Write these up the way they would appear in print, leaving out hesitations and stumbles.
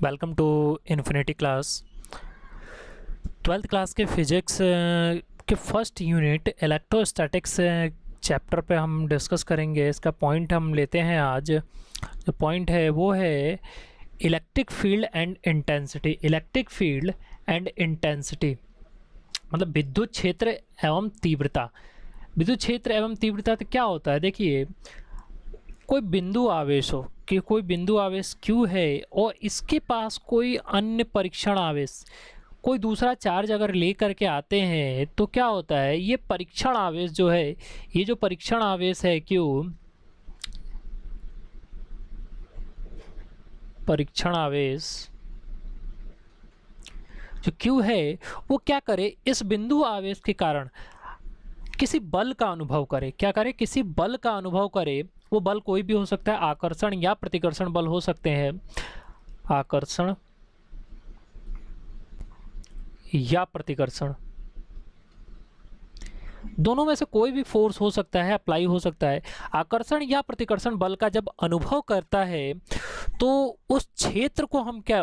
Welcome to infinity class. Twelfth class के physics के first unit electrostatics chapter पे हम डिस्कस करेंगे। इसका पॉइंट हम लेते हैं आज। जो पॉइंट है वो है electric field and intensity. Electric field and intensity मतलब विद्युत क्षेत्र एवं तीव्रता। विद्युत क्षेत्र एवं तीव्रता तो क्या होता है, देखिए कोई बिंदु आवेश हो कि कोई बिंदु आवेश Q है और इसके पास कोई अन्य परीक्षण आवेश, कोई दूसरा चार्ज अगर ले करके आते हैं तो क्या होता है, ये परीक्षण आवेश जो है, ये जो परीक्षण आवेश है Q, परीक्षण आवेश जो Q है वो क्या करे, इस बिंदु आवेश के कारण किसी बल का अनुभव करे। क्या करे, किसी बल का अनुभव करे। वो बल कोई भी हो सकता है, आकर्षण या प्रतिकर्षण बल हो सकते हैं। आकर्षण या प्रतिकर्षण, दोनों में से कोई भी फोर्स हो सकता है, अप्लाई हो सकता है। आकर्षण या प्रतिकर्षण बल का जब अनुभव करता है तो उस क्षेत्र को हम क्या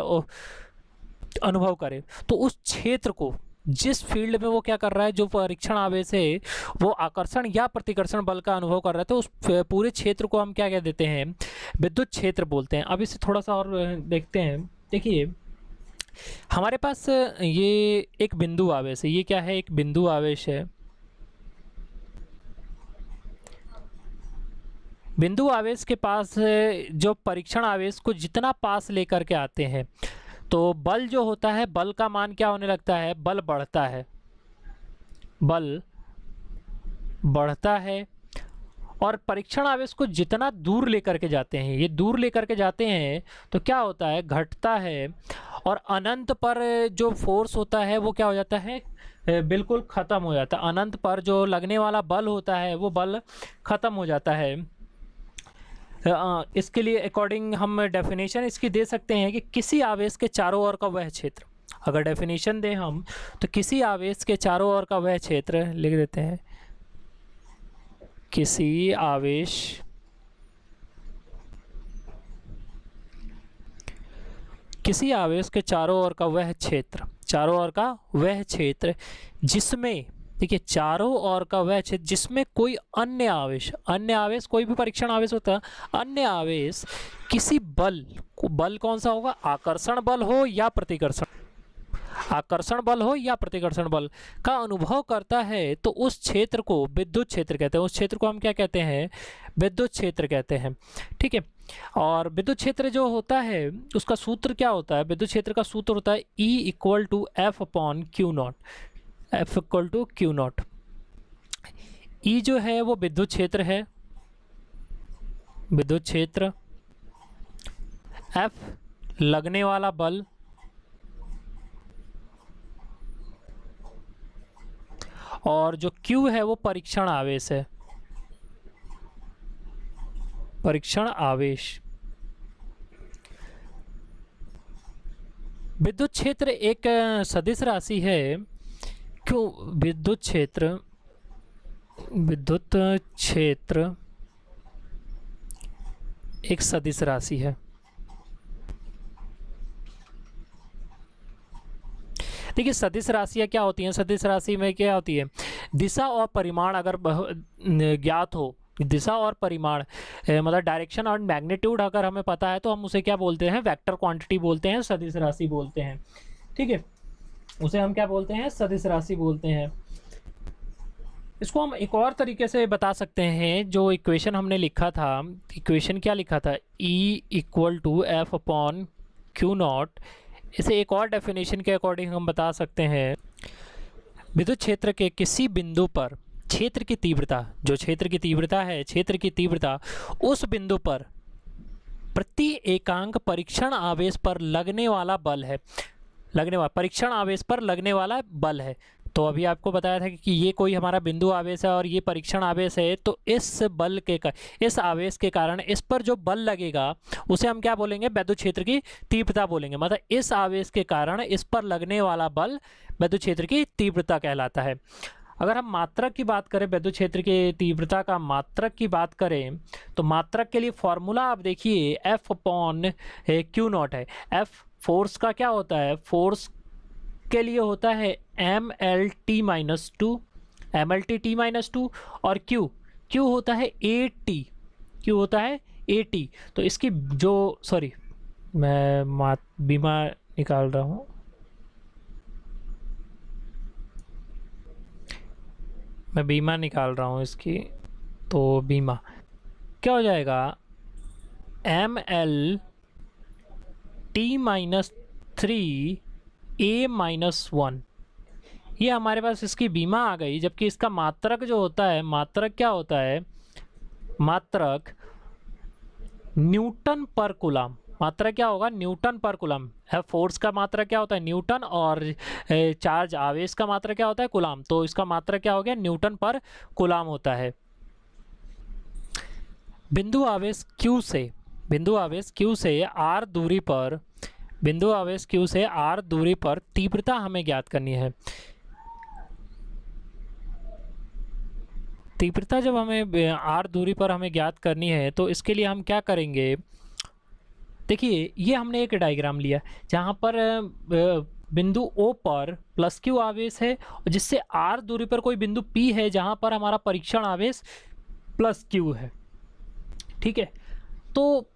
अनुभव करें, तो उस क्षेत्र को, जिस फील्ड में वो क्या कर रहा है, जो परीक्षण आवेश है वो आकर्षण या प्रतिकर्षण बल का अनुभव कर रहा है, तो उस पूरे क्षेत्र को हम क्या कह देते हैं, विद्युत क्षेत्र बोलते हैं। अब इसे थोड़ा सा और देखते हैं। देखिए हमारे पास ये एक बिंदु आवेश है, ये क्या है, एक बिंदु आवेश है। बिंदु आवेश के पास जो परीक्षण आवेश को जितना पास लेकर के आते हैं तो बल जो होता है, बल का मान क्या होने लगता है, बल बढ़ता है, बल बढ़ता है। और परीक्षण आवेश को जितना दूर लेकर के जाते हैं, ये दूर लेकर के जाते हैं तो क्या होता है, घटता है। और अनंत पर जो फोर्स होता है वो क्या हो जाता है, बिल्कुल ख़त्म हो जाता है। अनंत पर जो लगने वाला बल होता है वो बल ख़त्म हो जाता है। इसके लिए अकॉर्डिंग हम डेफिनेशन इसकी दे सकते हैं कि किसी आवेश के चारों ओर का वह क्षेत्र, अगर डेफिनेशन दें हम तो किसी आवेश के चारों ओर का वह क्षेत्र लिख देते हैं, किसी आवेश के चारों ओर का वह क्षेत्र, चारों ओर का वह क्षेत्र जिसमें, देखिए चारों ओर का वह क्षेत्र जिसमें कोई अन्य आवेश कोई भी परीक्षण आवेश होता है, अन्य आवेश किसी बल कौन सा होगा, आकर्षण बल हो या प्रतिकर्षण, आकर्षण बल हो या प्रतिकर्षण बल का अनुभव करता है तो उस क्षेत्र को विद्युत क्षेत्र कहते हैं। उस क्षेत्र को हम क्या कहते हैं, विद्युत क्षेत्र कहते हैं। ठीक है। और विद्युत क्षेत्र जो होता है उसका सूत्र क्या होता है, विद्युत क्षेत्र का सूत्र होता है E = F/Q0। F = Q0। E जो है वो विद्युत क्षेत्र है, विद्युत क्षेत्र। F लगने वाला बल, और जो Q है वो परीक्षण आवेश है, परीक्षण आवेश। विद्युत क्षेत्र एक सदिश राशि है। क्यों, विद्युत क्षेत्र एक सदिश राशि है। देखिए सदिश राशियाँ क्या होती हैं, सदिश राशि में क्या होती है, दिशा और परिमाण अगर ज्ञात हो, दिशा और परिमाण मतलब डायरेक्शन और मैग्नीट्यूड अगर हमें पता है तो हम उसे क्या बोलते हैं, वेक्टर क्वांटिटी बोलते हैं, सदिश राशि बोलते हैं। ठीक है, उसे हम क्या बोलते हैं, सदिश राशि बोलते हैं। इसको हम एक और तरीके से बता सकते हैं, जो इक्वेशन हमने लिखा था, इक्वेशन क्या लिखा था, E = F/Q0। इसे एक और डेफिनेशन के अकॉर्डिंग हम बता सकते हैं, विद्युत क्षेत्र के किसी बिंदु पर क्षेत्र की तीव्रता, जो क्षेत्र की तीव्रता है, क्षेत्र की तीव्रता उस बिंदु पर प्रति एकांक परीक्षण आवेश पर लगने वाला बल है, परीक्षण आवेश पर लगने वाला बल है। तो अभी आपको बताया था कि ये कोई हमारा बिंदु आवेश है और ये परीक्षण आवेश है, तो इस बल के इस आवेश के कारण इस पर जो बल लगेगा उसे हम क्या बोलेंगे, विद्युत क्षेत्र की तीव्रता बोलेंगे। मतलब इस आवेश के कारण इस पर लगने वाला बल विद्युत क्षेत्र की तीव्रता कहलाता है। अगर हम मात्रक की बात करें, विद्युत क्षेत्र की तीव्रता का मात्रक की बात करें, तो मात्रक के लिए फॉर्मूला आप देखिए F/Q0 है। F फोर्स का क्या होता है, फोर्स के लिए होता है MLT minus two, MLT minus two, और Q होता है AT, Q होता है AT। तो इसकी जो, सॉरी मैं बीमा निकाल रहा हूँ, मैं बीमा निकाल रहा हूँ इसकी। तो बीमा क्या हो जाएगा, MLT माइनस 3A माइनस 1, ये हमारे पास इसकी बीमा आ गई। जबकि इसका मात्रक जो होता है, मात्रक क्या होता है, मात्रक न्यूटन पर कूलम, मात्रक क्या होगा, न्यूटन पर कूलम है। फोर्स का मात्रक क्या होता है, न्यूटन, और चार्ज आवेश का मात्रक क्या होता है, कूलम। तो इसका मात्रक क्या हो गया, न्यूटन पर कूलम होता है। बिंदु आवेश Q से, बिंदु आवेश Q से r दूरी पर, बिंदु आवेश Q से r दूरी पर तीव्रता हमें ज्ञात करनी है। तीव्रता जब हमें r दूरी पर हमें ज्ञात करनी है, तो इसके लिए हम क्या करेंगे, देखिए ये हमने एक डायग्राम लिया जहाँ पर बिंदु O पर प्लस Q आवेश है, और जिससे r दूरी पर कोई बिंदु P है जहाँ पर हमारा परीक्षण आवेश प्लस Q है। ठीक है, तो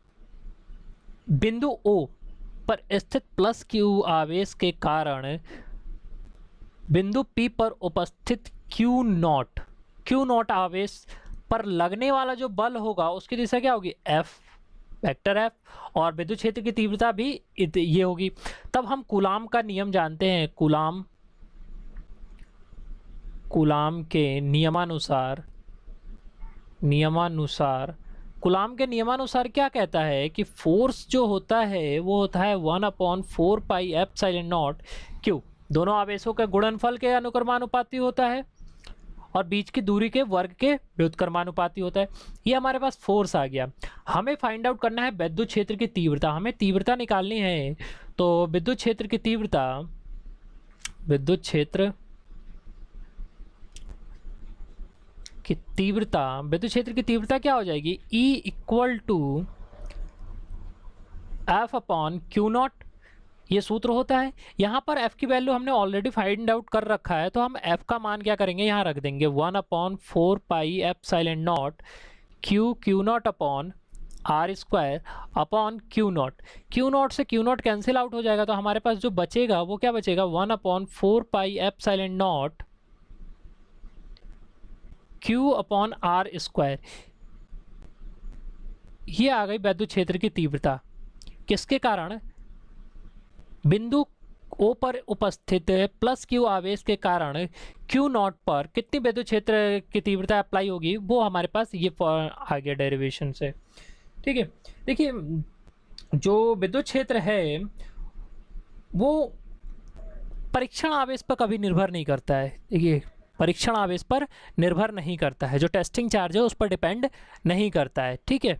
बिंदु O पर स्थित प्लस Q आवेश के कारण बिंदु P पर उपस्थित Q नॉट आवेश पर लगने वाला जो बल होगा उसकी दिशा क्या होगी, F, वेक्टर F, और विद्युत क्षेत्र की तीव्रता भी ये होगी। तब हम कूलाम का नियम जानते हैं, कूलाम के नियमानुसार कूलाम के नियमानुसार क्या कहता है कि फोर्स जो होता है वो होता है 1/4 पाई एप्सिलॉन नॉट Q, दोनों आवेशों के गुणनफल के अनुक्रमानुपाती होता है, और बीच की दूरी के वर्ग के व्युत्क्रमानुपाती होता है। ये हमारे पास फोर्स आ गया। हमें फाइंड आउट करना है विद्युत क्षेत्र की तीव्रता, हमें तीव्रता निकालनी है। तो विद्युत क्षेत्र की तीव्रता, विद्युत क्षेत्र की तीव्रता क्या हो जाएगी, E equal to F upon Q naught, ये सूत्र होता है। यहाँ पर F की वैल्यू हमने ऑलरेडी फाइंड आउट कर रखा है, तो हम F का मान क्या करेंगे, यहाँ रख देंगे 1/4 pi epsilon naught Q not upon R square upon Q not. Q not से Q नॉट कैंसिल आउट हो जाएगा, तो हमारे पास जो बचेगा वो क्या बचेगा, 1/4 pi epsilon naught Q upon R square. ये आ गई विद्युत क्षेत्र की तीव्रता, किसके कारण, बिंदु O पर उपस्थित प्लस Q आवेश के कारण Q नॉट पर कितनी विद्युत क्षेत्र की तीव्रता अप्लाई होगी, वो हमारे पास ये आ गया डेरिवेशन से। ठीक है, देखिए जो विद्युत क्षेत्र है वो परीक्षण आवेश पर कभी निर्भर नहीं करता है। देखिए परीक्षण आवेश पर निर्भर नहीं करता है, जो टेस्टिंग चार्ज है उस पर डिपेंड नहीं करता है। ठीक है,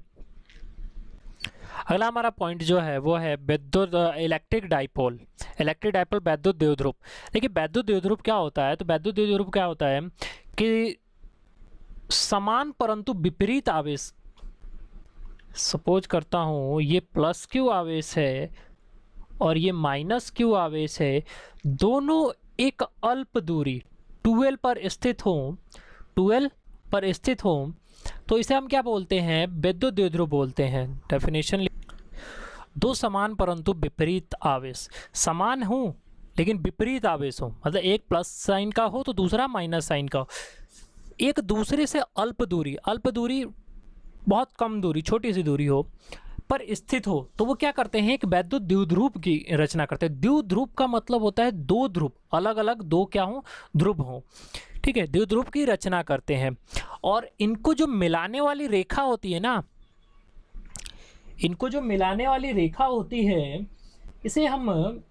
अगला हमारा पॉइंट जो है वो है विद्युत इलेक्ट्रिक डाइपोल विद्युत द्विध्रुव। देखिए विद्युत द्विध्रुव क्या होता है, तो विद्युत द्विध्रुव क्या होता है कि समान परंतु विपरीत आवेश, सपोज करता हूँ ये प्लस Q आवेश है और ये माइनस Q आवेश है, दोनों एक अल्प दूरी 2L पर स्थित हो, तो इसे हम क्या बोलते हैं, विद्युत द्विध्रुव बोलते हैं। डेफिनेशन, दो समान परंतु विपरीत आवेश, समान हो लेकिन विपरीत आवेश हो, मतलब एक प्लस साइन का हो तो दूसरा माइनस साइन का हो, एक दूसरे से अल्प दूरी बहुत कम दूरी, छोटी सी दूरी हो पर स्थित हो, तो वो क्या करते हैं, एक विद्युत द्विध्रुव की रचना करते हैं। द्विध्रुव का मतलब होता है दो ध्रुव, अलग अलग दो क्या हो, ध्रुव हो। ठीक है, द्विध्रुव की रचना करते हैं, और इनको जो मिलाने वाली रेखा होती है ना, इनको जो मिलाने वाली रेखा होती है, इसे हम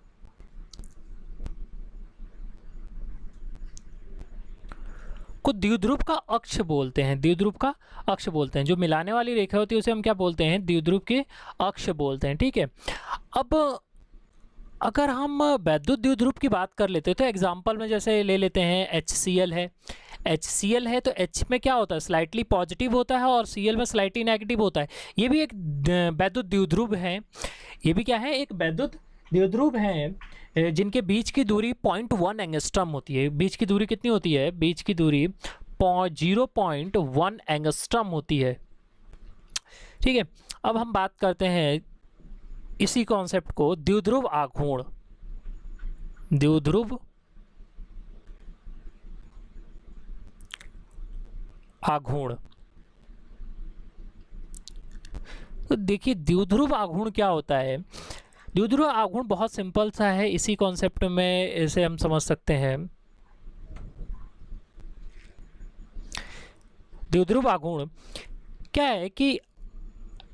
को द्विध्रुव का अक्ष बोलते हैं, द्विध्रुव का अक्ष बोलते हैं। जो मिलाने वाली रेखा होती है उसे हम क्या बोलते हैं, द्विध्रुव के अक्ष बोलते हैं। ठीक है, अब अगर हम विद्युत द्विध्रुव की बात कर लेते हैं तो एग्जाम्पल में जैसे ले लेते हैं HCl है, तो H में क्या होता है, स्लाइटली पॉजिटिव होता है और Cl में स्लाइटली नेगेटिव होता है। ये भी एक विद्युत द्विध्रुव है, ये भी क्या है, एक विद्युत द्विध्रुव हैं जिनके बीच की दूरी 0.1 एंगस्ट्रम होती है। बीच की दूरी कितनी होती है? बीच की दूरी 0.1 एंगस्ट्रम होती है। ठीक है, अब हम बात करते हैं इसी कॉन्सेप्ट को, द्विध्रुव आघूर्ण। द्विध्रुव आघूर्ण। तो देखिए द्विध्रुव आघूर्ण क्या होता है। द्विध्रुव आघूर्ण बहुत सिंपल सा है, इसी कॉन्सेप्ट में इसे हम समझ सकते हैं। द्विध्रुव आघूर्ण क्या है कि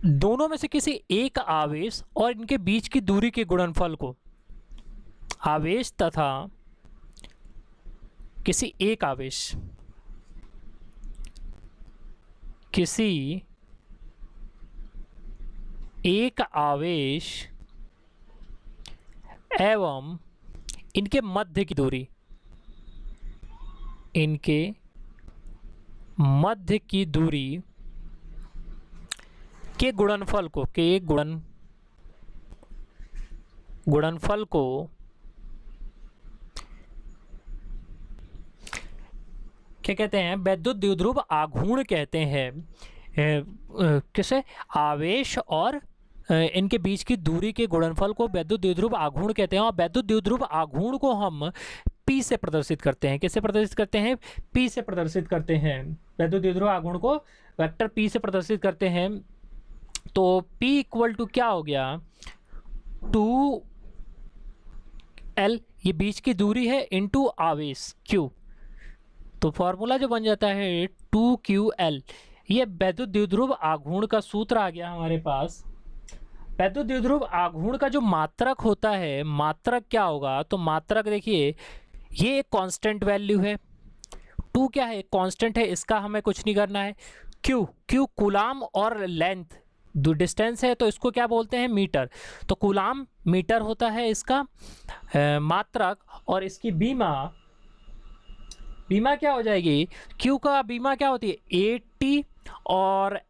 दोनों में से किसी एक आवेश और इनके बीच की दूरी के गुणनफल को, आवेश तथा किसी एक आवेश, किसी एक आवेश एवं इनके मध्य की दूरी, इनके मध्य की दूरी के गुणनफल को, के गुणनफल को क्या कहते हैं? वैद्युत द्विध्रुव आघूर्ण कहते हैं। किसे? आवेश और इनके बीच की दूरी के गुणनफल को वैद्युत द्विध्रुव आघूर्ण कहते हैं। और वैद्युत द्विध्रुव आघूर्ण को हम P से प्रदर्शित करते हैं। किससे प्रदर्शित करते हैं? P से प्रदर्शित करते हैं। वैद्युत द्विध्रुव आघूर्ण को वेक्टर P से प्रदर्शित करते हैं। तो P इक्वल टू क्या हो गया? 2L, ये बीच की दूरी है, इनटू आवेश Q। तो फॉर्मूला जो बन जाता है 2QL। ये वैद्युत द्विध्रुव आघूर्ण का सूत्र आ गया हमारे पास। वैद्युत द्विध्रुव आघूर्ण का जो मात्रक होता है, मात्रक क्या होगा? तो मात्रक देखिए, ये एक कांस्टेंट वैल्यू है। 2 क्या है? कांस्टेंट है, इसका हमें कुछ नहीं करना है। Q कूलाम और लेंथ डिस्टेंस है, तो इसको क्या बोलते हैं? मीटर। तो कूलाम मीटर होता है इसका मात्रक। और इसकी बीमा क्या हो जाएगी? Q का बीमा क्या होती है? 80 और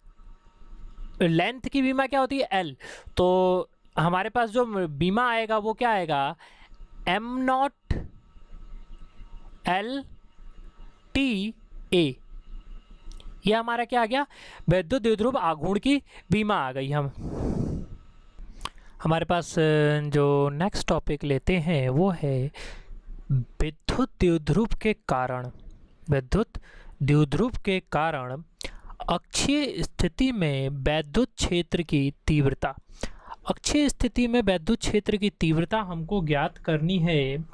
लेंथ की बीमा क्या होती है? L। तो हमारे पास जो बीमा आएगा वो क्या आएगा? m0 L T A। ये हमारा क्या आ गया? वैद्युत द्विध्रुव आघूर्ण की बीमा आ गई। हमारे पास जो नेक्स्ट टॉपिक लेते हैं वो है विद्युत द्विध्रुव के कारण। विद्युत द्विध्रुव के कारण अक्षीय स्थिति में वैद्युत क्षेत्र की तीव्रता। अक्षीय स्थिति में वैद्युत क्षेत्र की तीव्रता हमको ज्ञात करनी है।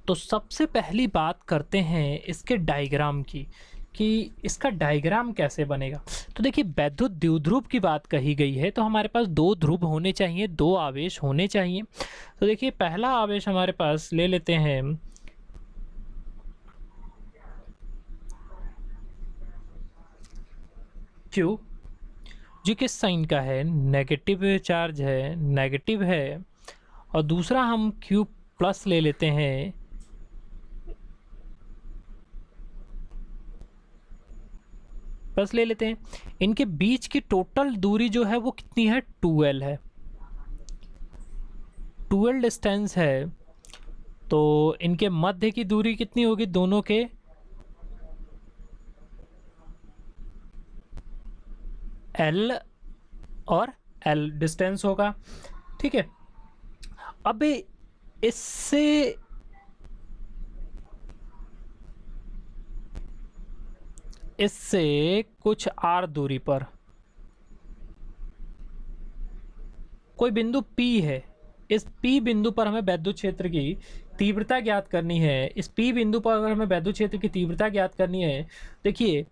तो सबसे पहली बात करते हैं इसके डायग्राम की, कि इसका डायग्राम कैसे बनेगा। तो देखिए वैद्युत द्विध्रुव की बात कही गई है, तो हमारे पास 2 ध्रुव होने चाहिए, 2 आवेश होने चाहिए। तो देखिए पहला आवेश हमारे पास ले लेते हैं Q, जो किस साइन का है? नेगेटिव चार्ज है, नेगेटिव है। और दूसरा हम Q प्लस ले लेते हैं, प्लस ले लेते हैं। इनके बीच की टोटल दूरी जो है वो कितनी है? 2L है, 2L डिस्टेंस है। तो इनके मध्य की दूरी कितनी होगी? दोनों के L और L डिस्टेंस होगा। ठीक है, अब इससे कुछ R दूरी पर कोई बिंदु P है। इस P बिंदु पर हमें वैद्युत क्षेत्र की तीव्रता ज्ञात करनी है। इस P बिंदु पर अगर हमें वैद्युत क्षेत्र की तीव्रता ज्ञात करनी है, देखिए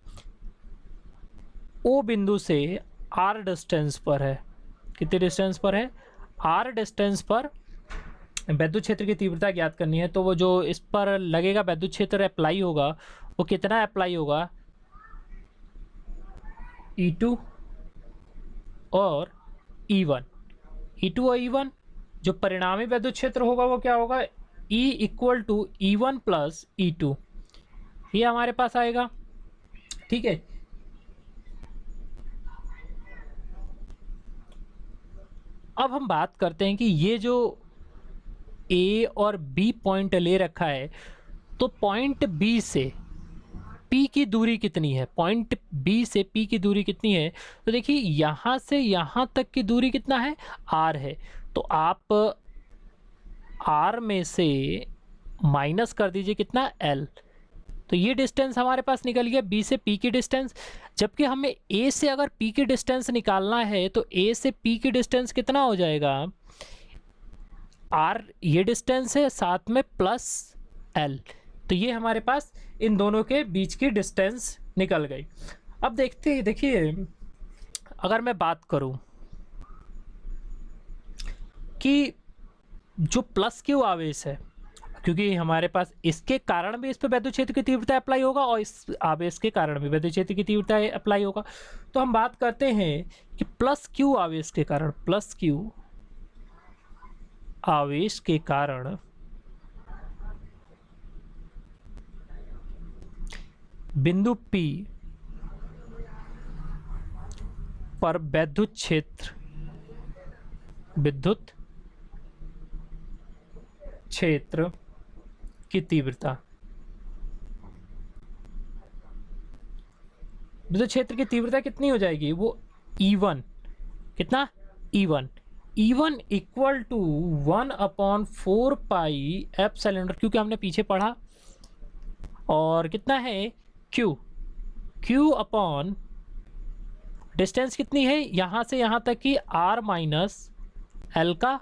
O बिंदु से R डिस्टेंस पर है। कितने डिस्टेंस पर है? R डिस्टेंस पर वैद्युत क्षेत्र की तीव्रता ज्ञात करनी है। तो वो जो इस पर लगेगा वैद्युत क्षेत्र अप्लाई होगा, वो कितना अप्लाई होगा? E2 और E1। E2 और E1, जो परिणामी वैद्युत क्षेत्र होगा वो क्या होगा? E equal to E1 plus E2, ये हमारे पास आएगा। ठीक है, अब हम बात करते हैं कि ये जो ए और बी पॉइंट ले रखा है, तो पॉइंट बी से पी की दूरी कितनी है, पॉइंट बी से पी की दूरी कितनी है, तो देखिए यहाँ से यहाँ तक की दूरी कितना है, आर है। तो आप आर में से माइनस कर दीजिए कितना, एल। तो ये डिस्टेंस हमारे पास निकल गया बी से पी की डिस्टेंस। जबकि हमें ए से अगर पी की डिस्टेंस निकालना है तो ए से पी की डिस्टेंस कितना हो जाएगा, आर ये डिस्टेंस है, साथ में प्लस एल। तो ये हमारे पास इन दोनों के बीच की डिस्टेंस निकल गई। अब देखिए अगर मैं बात करूं कि जो प्लस क्यू आवेश है, क्योंकि हमारे पास इसके कारण भी इस पर विद्युत क्षेत्र की तीव्रता अप्लाई होगा और इस आवेश के कारण भी विद्युत क्षेत्र की तीव्रता अप्लाई होगा। तो हम बात करते हैं कि प्लस क्यू आवेश के कारण, प्लस क्यू आवेश के कारण बिंदु P पर विद्युत क्षेत्र की तीव्रता, विद्युत क्षेत्र की तीव्रता कितनी हो जाएगी, वो E1, कितना, E1 equal to 1/4 pi epsilon, क्योंकि हमने पीछे पढ़ा, और कितना है Q अपॉन डिस्टेंस कितनी है यहाँ से यहाँ तक की R माइनस एल का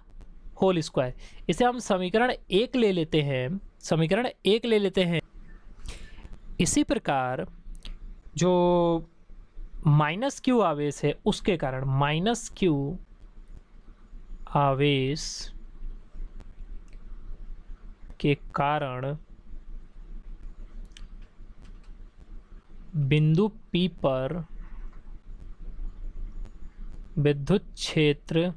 होल स्क्वायर। इसे हम समीकरण 1 ले लेते हैं, इसी प्रकार जो माइनस क्यू आवेश है उसके कारण, माइनस क्यू आवेश के कारण बिंदु P पर विद्युत क्षेत्र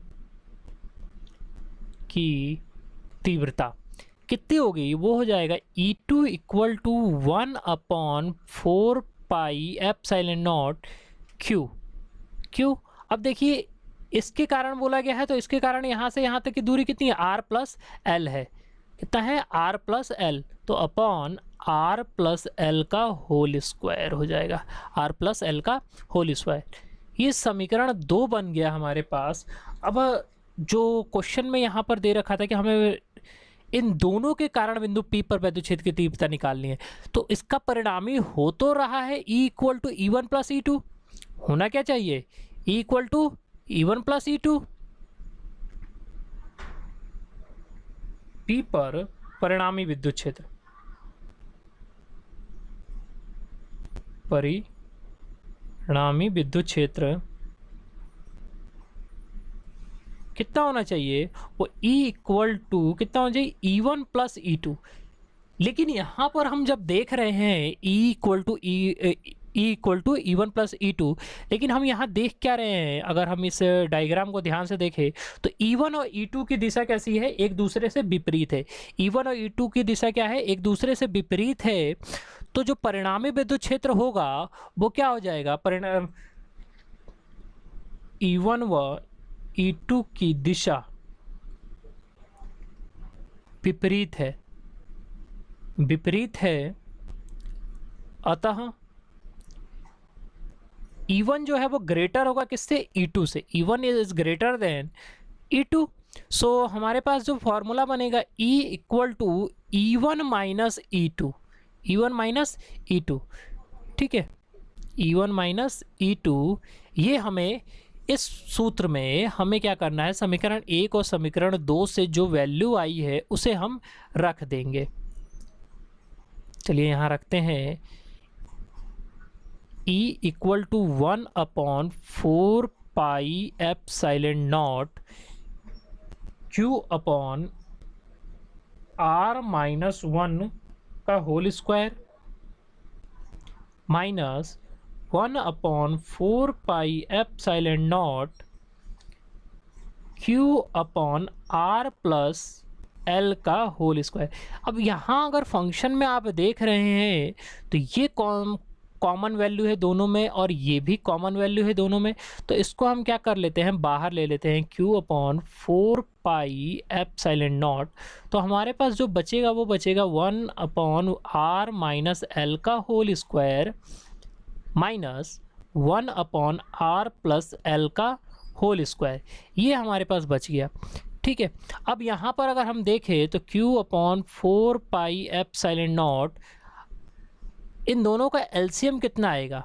की तीव्रता कितनी होगी, वो हो जाएगा E2 equal to 1/4 pi epsilon naught Q। अब देखिए इसके कारण बोला गया है, तो इसके कारण यहाँ से यहाँ तक की दूरी कितनी है, R प्लस एल है, कितना है, R प्लस एल, तो अपॉन R प्लस एल का होल स्क्वायर हो जाएगा, R प्लस एल का होल स्क्वायर। ये समीकरण 2 बन गया हमारे पास। अब जो क्वेश्चन में यहाँ पर दे रखा था कि हमें इन दोनों के कारण बिंदु P पर विद्युत क्षेत्र की तीव्रता निकालनी है, तो इसका परिणामी हो तो रहा है E equal to E1 plus E2, होना क्या चाहिए, E equal to E1 plus E2। P पर परिणामी विद्युत क्षेत्र, परिणामी विद्युत क्षेत्र कितना होना चाहिए, वो E इक्वल टू कितना होना चाहिए, E1 प्लस E2। लेकिन यहाँ पर हम जब देख रहे हैं E equal to E1 plus E2, लेकिन हम यहाँ देख क्या रहे हैं, अगर हम इस डायग्राम को ध्यान से देखें तो E1 और E2 की दिशा कैसी है, एक दूसरे से विपरीत है। E1 और E2 की दिशा क्या है, एक दूसरे से विपरीत है। तो जो परिणामी विद्युत क्षेत्र होगा वो क्या हो जाएगा, परिणाम E1 व E2 की दिशा विपरीत है, अतः E1 जो है वो ग्रेटर होगा किससे, E2 से, E1 is greater than E2। सो हमारे पास जो फॉर्मूला बनेगा E equal to E1 minus E2, E1 minus E2, ठीक है, E1 माइनस E2। ये हमें इस सूत्र में हमें क्या करना है, समीकरण 1 और समीकरण 2 से जो वैल्यू आई है उसे हम रख देंगे। चलिए यहाँ रखते हैं, E equal to 1/4 pi epsilon naught Q upon R minus 1 का whole square minus 1/4 pi epsilon naught Q upon R plus L का होल स्क्वायर। अब यहाँ अगर फंक्शन में आप देख रहे हैं तो ये कॉमन वैल्यू है दोनों में और ये भी कॉमन वैल्यू है दोनों में, तो इसको हम क्या कर लेते हैं, बाहर ले लेते हैं, q upon 4 pi epsilon naught. तो हमारे पास जो बचेगा वो बचेगा 1 अपॉन r माइनस एल का whole square minus 1 upon r plus L का होल स्क्वायर, ये हमारे पास बच गया। ठीक है, अब यहाँ पर अगर हम देखें तो q upon 4 pi epsilon not, इन दोनों का एलसीएम कितना आएगा,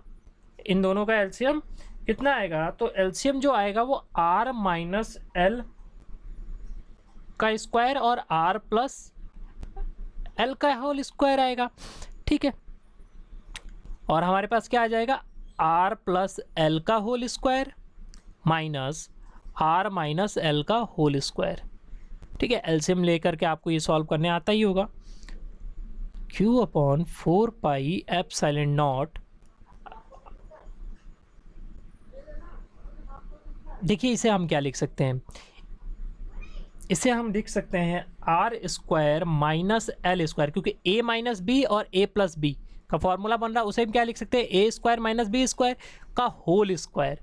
इन दोनों का एलसीएम कितना आएगा, तो एलसीएम जो आएगा वो r माइनस एल का स्क्वायर और r प्लस एल का होल स्क्वायर आएगा। ठीक है, और हमारे पास क्या आ जाएगा, r प्लस एल का whole square minus r minus L का होल स्क्वायर। ठीक है, एलसीएम लेकर के आपको ये सॉल्व करने आता ही होगा। q upon 4 pi epsilon not, देखिए इसे हम क्या लिख सकते हैं, इसे हम लिख सकते हैं are square minus L square, क्योंकि a माइनस बी और a प्लस बी का फॉर्मूला बन रहा है, उसे हम क्या लिख सकते हैं, a square minus B square का होल स्क्वायर,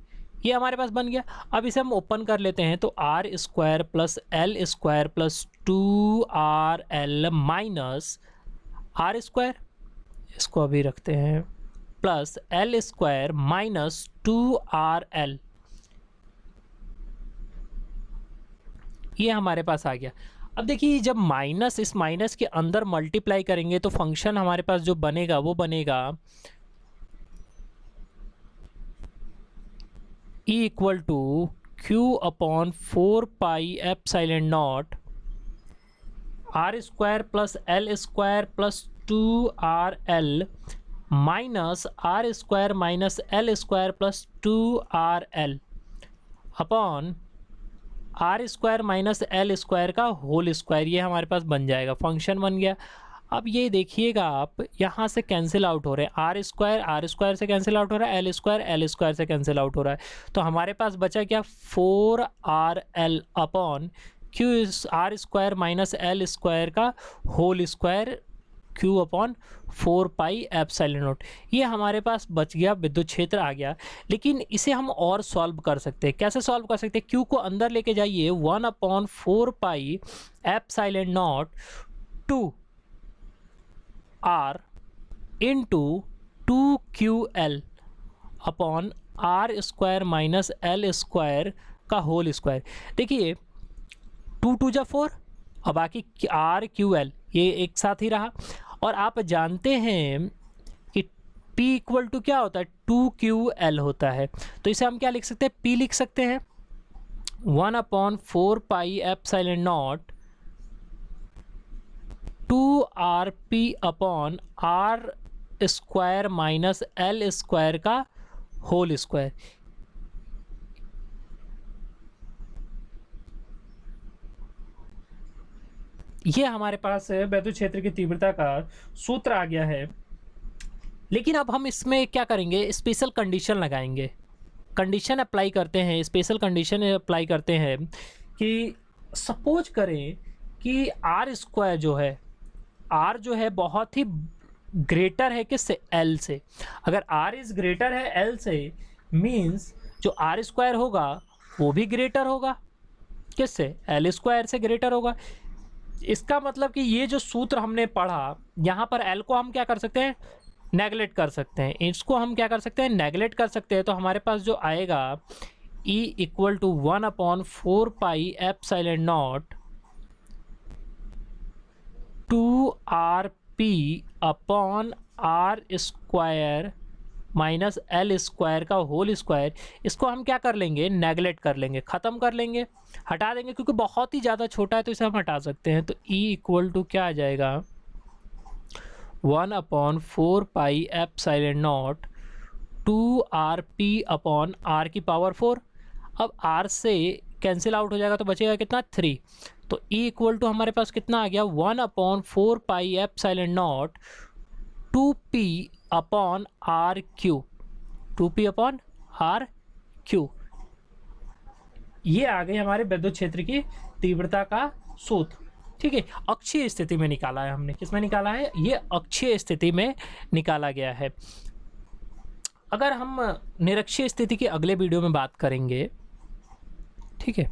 ये हमारे पास बन गया। अब इसे हम ओपन कर लेते हैं, तो R square plus L square plus 2rl minus R square, इसको अभी रखते हैं, plus L square minus 2rl, ये हमारे पास आ गया। अब देखिए जब माइनस इस माइनस के अंदर मल्टीप्लाई करेंगे तो फंक्शन हमारे पास जो बनेगा वो बनेगा E equal to q upon 4 pi epsilon naught R square plus L square plus 2rl minus R square minus L square plus 2rl upon R square minus L square का whole square, ये हमारे पास बन जाएगा, function बन गया। अब ये देखिएगा आप यहाँ से कैंसिल आउट हो रहे हैं, आर स्क्वायर से कैंसिल आउट हो रहा है, एल स्क्वायर से कैंसिल आउट हो रहा है, तो हमारे पास बचा क्या, 4rl upon q r square minus L square का whole square q upon 4 pi epsilon not, ये हमारे पास बच गया, विद्युत क्षेत्र आ गया। लेकिन इसे हम और सॉल्व कर सकते हैं, कैसे सॉल्व कर सकते हैं, q को अंदर लेके जाइए, 1 upon 4 pi epsilon naught 2r into 2ql upon R square minus L square का होल स्क्वायर। देखिए 2 2 जा 4 और बाकी RQL ये एक साथ ही रहा, और आप जानते हैं कि P इक्वल टू क्या होता है, 2QL होता है, तो इसे हम क्या लिख सकते हैं, P लिख सकते हैं 1 upon 4 pi epsilon naught 2RP upon R square minus L square का होल स्क्वायर। ये हमारे पास विद्युत क्षेत्र की तीव्रता का सूत्र आ गया है। लेकिन अब हम इसमें क्या करेंगे, स्पेशल कंडीशन लगाएंगे, कंडीशन अप्लाई करते हैं, स्पेशल कंडीशन अप्लाई करते हैं कि सपोज करें कि आर स्क्वायर जो है, आर जो है बहुत ही ग्रेटर है किससे, एल से। अगर आर इज ग्रेटर है एल से, मीन्स जो आर स्क्वायर होगा वो भी ग्रेटर होगा किससे, एल स्क्वायर से ग्रेटर होगा। इसका मतलब कि ये जो सूत्र हमने पढ़ा, यहाँ पर एल को हम क्या कर सकते हैं, नेगलेक्ट कर सकते हैं, इसको हम क्या कर सकते हैं, नेगलेक्ट कर सकते हैं। तो हमारे पास जो आएगा E equal to 1 upon 4 pi epsilon naught 2RP upon R square minus L square का होल स्क्वायर। इसको हम क्या कर लेंगे, नेगलेक्ट कर लेंगे, ख़त्म कर लेंगे, हटा देंगे, क्योंकि बहुत ही ज़्यादा छोटा है तो इसे हम हटा सकते हैं। तो E इक्वल टू क्या आ जाएगा, 1 upon 4 pi epsilon naught 2RP upon R की पावर 4। अब R से कैंसिल आउट हो जाएगा तो बचेगा कितना, 3। तो E इक्वल टू हमारे पास कितना आ गया, 1 upon 4 pi epsilon naught 2P upon R cube, 2P upon R cube. ये आ गई हमारे विद्युत क्षेत्र की तीव्रता का सूत्र। ठीक है, अक्षीय स्थिति में निकाला है हमने, किस में निकाला है, ये अक्षीय स्थिति में निकाला गया है। अगर हम निरक्षीय स्थिति की अगले वीडियो में बात करेंगे, ठीक है।